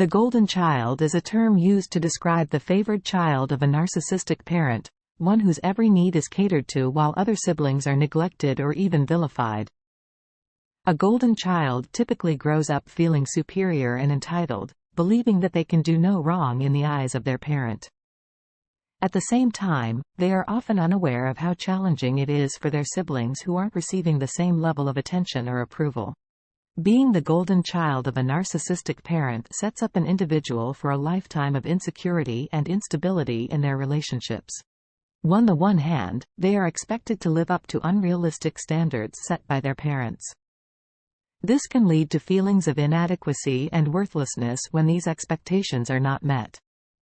The golden child is a term used to describe the favored child of a narcissistic parent, one whose every need is catered to while other siblings are neglected or even vilified. A golden child typically grows up feeling superior and entitled, believing that they can do no wrong in the eyes of their parent. At the same time, they are often unaware of how challenging it is for their siblings who aren't receiving the same level of attention or approval. Being the golden child of a narcissistic parent sets up an individual for a lifetime of insecurity and instability in their relationships. On the one hand, they are expected to live up to unrealistic standards set by their parents. This can lead to feelings of inadequacy and worthlessness when these expectations are not met.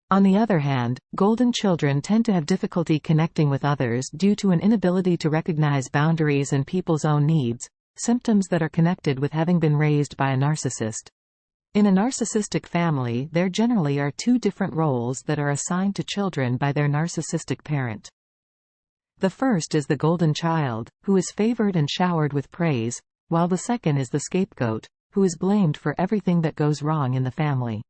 On the other hand, golden children tend to have difficulty connecting with others due to an inability to recognize boundaries and people's own needs, symptoms that are connected with having been raised by a narcissist. In a narcissistic family, there generally are two different roles that are assigned to children by their narcissistic parent. The first is the golden child, who is favored and showered with praise, while the second is the scapegoat, who is blamed for everything that goes wrong in the family.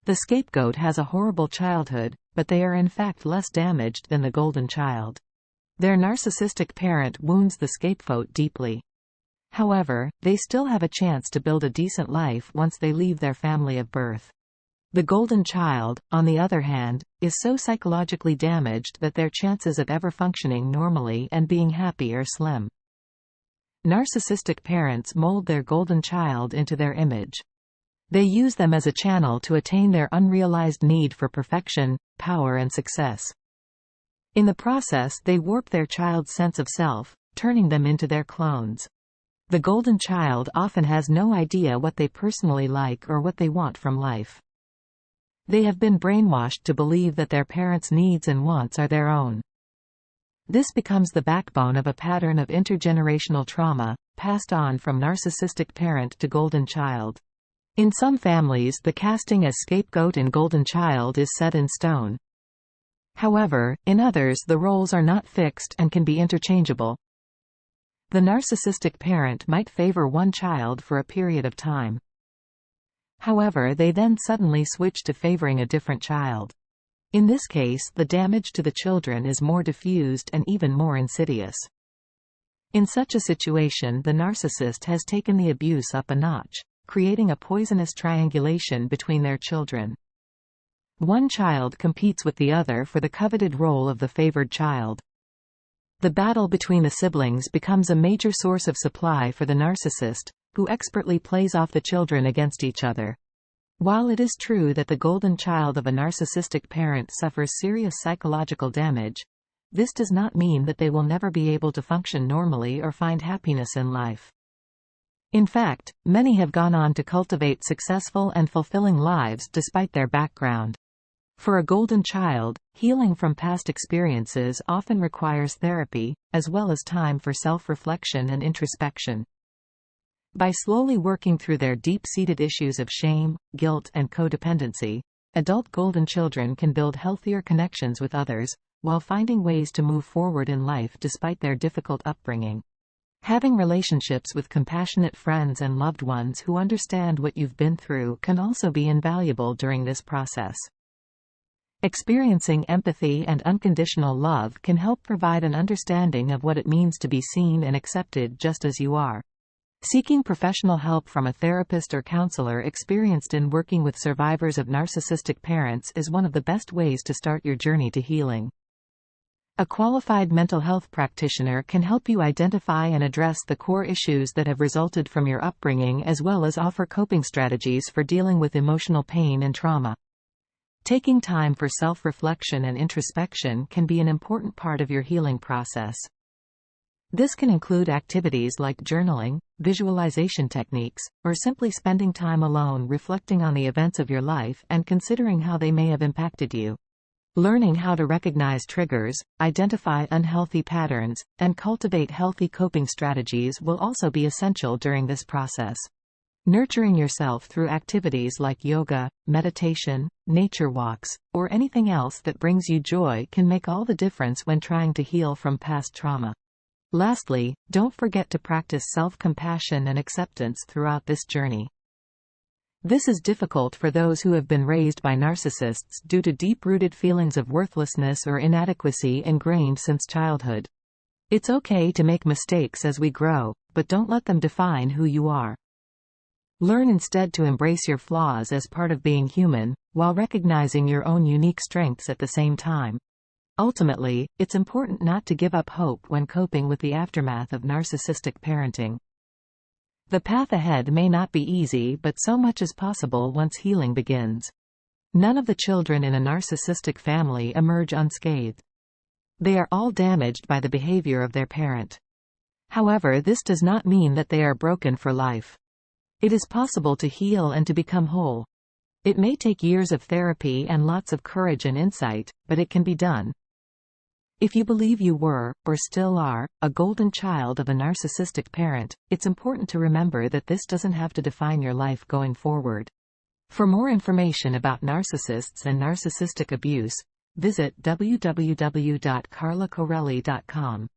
The scapegoat has a horrible childhood, but they are in fact less damaged than the golden child. Their narcissistic parent wounds the scapegoat deeply. However, they still have a chance to build a decent life once they leave their family of birth. The golden child, on the other hand, is so psychologically damaged that their chances of ever functioning normally and being happy are slim. Narcissistic parents mold their golden child into their image. They use them as a channel to attain their unrealized need for perfection, power and success. In the process, they warp their child's sense of self, turning them into their clones. The golden child often has no idea what they personally like or what they want from life. They have been brainwashed to believe that their parents' needs and wants are their own. This becomes the backbone of a pattern of intergenerational trauma, passed on from narcissistic parent to golden child. In some families, the casting as scapegoat and golden child is set in stone. However, in others the roles are not fixed and can be interchangeable. The narcissistic parent might favor one child for a period of time. However, they then suddenly switch to favoring a different child. In this case, the damage to the children is more diffused and even more insidious. In such a situation, the narcissist has taken the abuse up a notch, creating a poisonous triangulation between their children. One child competes with the other for the coveted role of the favored child. The battle between the siblings becomes a major source of supply for the narcissist, who expertly plays off the children against each other. While it is true that the golden child of a narcissistic parent suffers serious psychological damage, this does not mean that they will never be able to function normally or find happiness in life. In fact, many have gone on to cultivate successful and fulfilling lives despite their background. For a golden child, healing from past experiences often requires therapy, as well as time for self-reflection and introspection. By slowly working through their deep-seated issues of shame, guilt, and codependency, adult golden children can build healthier connections with others, while finding ways to move forward in life despite their difficult upbringing. Having relationships with compassionate friends and loved ones who understand what you've been through can also be invaluable during this process. Experiencing empathy and unconditional love can help provide an understanding of what it means to be seen and accepted just as you are. Seeking professional help from a therapist or counselor experienced in working with survivors of narcissistic parents is one of the best ways to start your journey to healing. A qualified mental health practitioner can help you identify and address the core issues that have resulted from your upbringing, as well as offer coping strategies for dealing with emotional pain and trauma. Taking time for self-reflection and introspection can be an important part of your healing process. This can include activities like journaling, visualization techniques, or simply spending time alone reflecting on the events of your life and considering how they may have impacted you. Learning how to recognize triggers, identify unhealthy patterns, and cultivate healthy coping strategies will also be essential during this process. Nurturing yourself through activities like yoga, meditation, nature walks, or anything else that brings you joy can make all the difference when trying to heal from past trauma. Lastly, don't forget to practice self-compassion and acceptance throughout this journey. This is difficult for those who have been raised by narcissists due to deep-rooted feelings of worthlessness or inadequacy ingrained since childhood. It's okay to make mistakes as we grow, but don't let them define who you are. Learn instead to embrace your flaws as part of being human, while recognizing your own unique strengths at the same time. Ultimately, it's important not to give up hope when coping with the aftermath of narcissistic parenting. The path ahead may not be easy, but so much is possible once healing begins. None of the children in a narcissistic family emerge unscathed. They are all damaged by the behavior of their parent. However, this does not mean that they are broken for life. It is possible to heal and to become whole. It may take years of therapy and lots of courage and insight, but it can be done. If you believe you were, or still are, a golden child of a narcissistic parent, it's important to remember that this doesn't have to define your life going forward. For more information about narcissists and narcissistic abuse, visit www.carlacorelli.com.